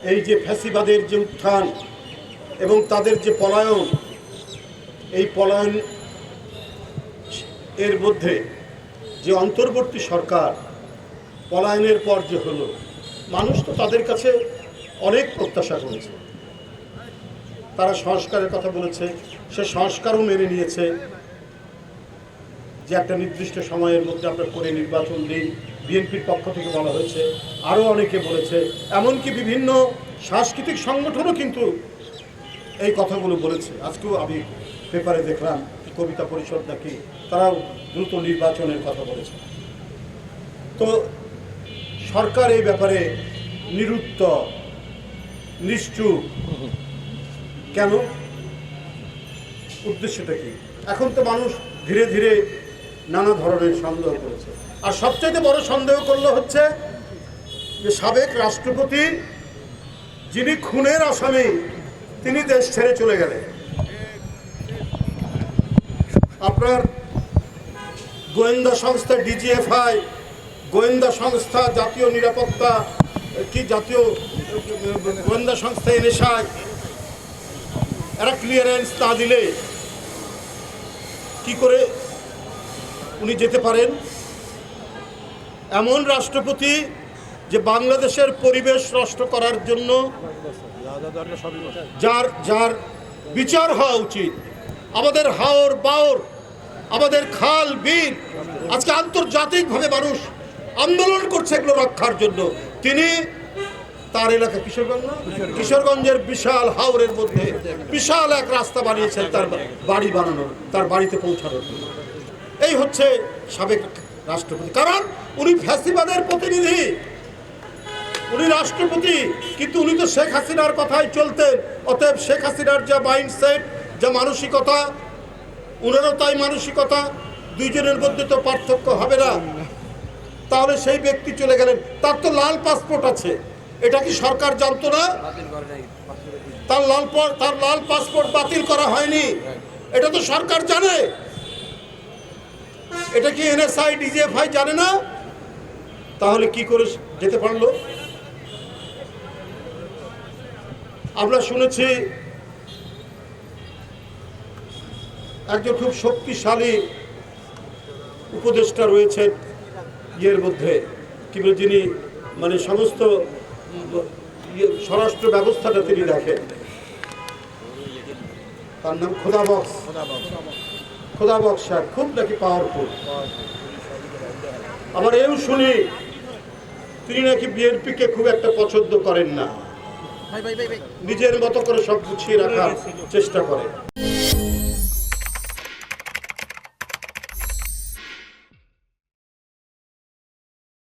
এই যে ফ্যাসিবাদের যে উত্থান এবং তাদের যে পলায়ন, এই পলায়ন এর মধ্যে যে অন্তর্বর্তী সরকার পলায়নের পর যে হলো, মানুষ তো তাদের কাছে অনেক প্রত্যাশা করেছে। তারা সংস্কারের কথা বলেছে, সে সংস্কারও মেনে নিয়েছে যে একটা নির্দিষ্ট সময়ের মধ্যে আমরা করে নির্বাচন দিই। বিএনপির পক্ষ থেকে বলা হয়েছে, আরও অনেকে বলেছে, এমনকি বিভিন্ন সাংস্কৃতিক সংগঠনও কিন্তু এই কথাগুলো বলেছে। আজকেও আমি পেপারে দেখলাম কবিতা পরিষদ নাকি তারাও দ্রুত নির্বাচনের কথা বলেছে। তো সরকার এই ব্যাপারে নিরুত্তর, নিশ্চুপ কেন? উদ্দেশ্যটা কি? এখন তো মানুষ ধীরে ধীরে নানা ধরনের সন্দেহ করেছে। আর সবচেয়ে বড় সন্দেহ করলো হচ্ছে যে সাবেক রাষ্ট্রপতি, যিনি খুনের আসামি, তিনি দেশ ছেড়ে চলে গেলেন। আপনার গোয়েন্দা সংস্থা ডিজিএফআই, গোয়েন্দা সংস্থা জাতীয় নিরাপত্তা কি জাতীয় গোয়েন্দা সংস্থা এনএসআই, এরা ক্লিয়ারেন্স না দিলে কি করে উনি যেতে পারেন? এমন রাষ্ট্রপতি যে বাংলাদেশের পরিবেশ নষ্ট করার জন্য যার বিচার হওয়া উচিত, আমাদের হাওর বাওর, আমাদের খাল বিল, আজকে আন্তর্জাতিকভাবে মানুষ আন্দোলন করছে এগুলো রক্ষার জন্য, তিনি তার এলাকা কিশোরগঞ্জের বিশাল হাওরের মধ্যে বিশাল এক রাস্তা বানিয়েছেন তার বাড়ি বানানোর, তার বাড়িতে পৌঁছানোর জন্য। এই হচ্ছে সাবেক রাষ্ট্রপতি। কারণ উনি ফ্যাসিবাদের প্রতিনিধি, উনি রাষ্ট্রপতি, কিন্তু উনি তো শেখ হাসিনার কথাই চলতেন। অতএব শেখ হাসিনার যা মাইন্ডসেট, যা মানসিকতা, উনারও তাই মানসিকতা, দুইজনের মধ্যে তো পার্থক্য হবে না। তাহলে সেই ব্যক্তি চলে গেলেন, তার তো লাল পাসপোর্ট আছে, এটা কি সরকার জানতো না? তার লাল পাসপোর্ট বাতিল করা হয়নি, এটা তো সরকার জানে। এটা কি এনএসআই ডিজিএফআই জানে না? তাহলে কি করে যেতে পারলো? আমরা শুনেছি একজন খুব শক্তিশালী উপদেষ্টা রয়েছেন ইয়ের মধ্যে, কি বলে, যিনি মানে সমস্ত স্বরাষ্ট্র ব্যবস্থাটা তিনি দেখেন, তার নাম খোদাবক্স সাহেব, খুব নাকি পাওয়ারফুল। আবার এও শুনি তিনি নাকি বিএনপিকে খুব একটা পছন্দ করেন না, নিজের মতো করে সব গুছিয়ে রাখার চেষ্টা করেন।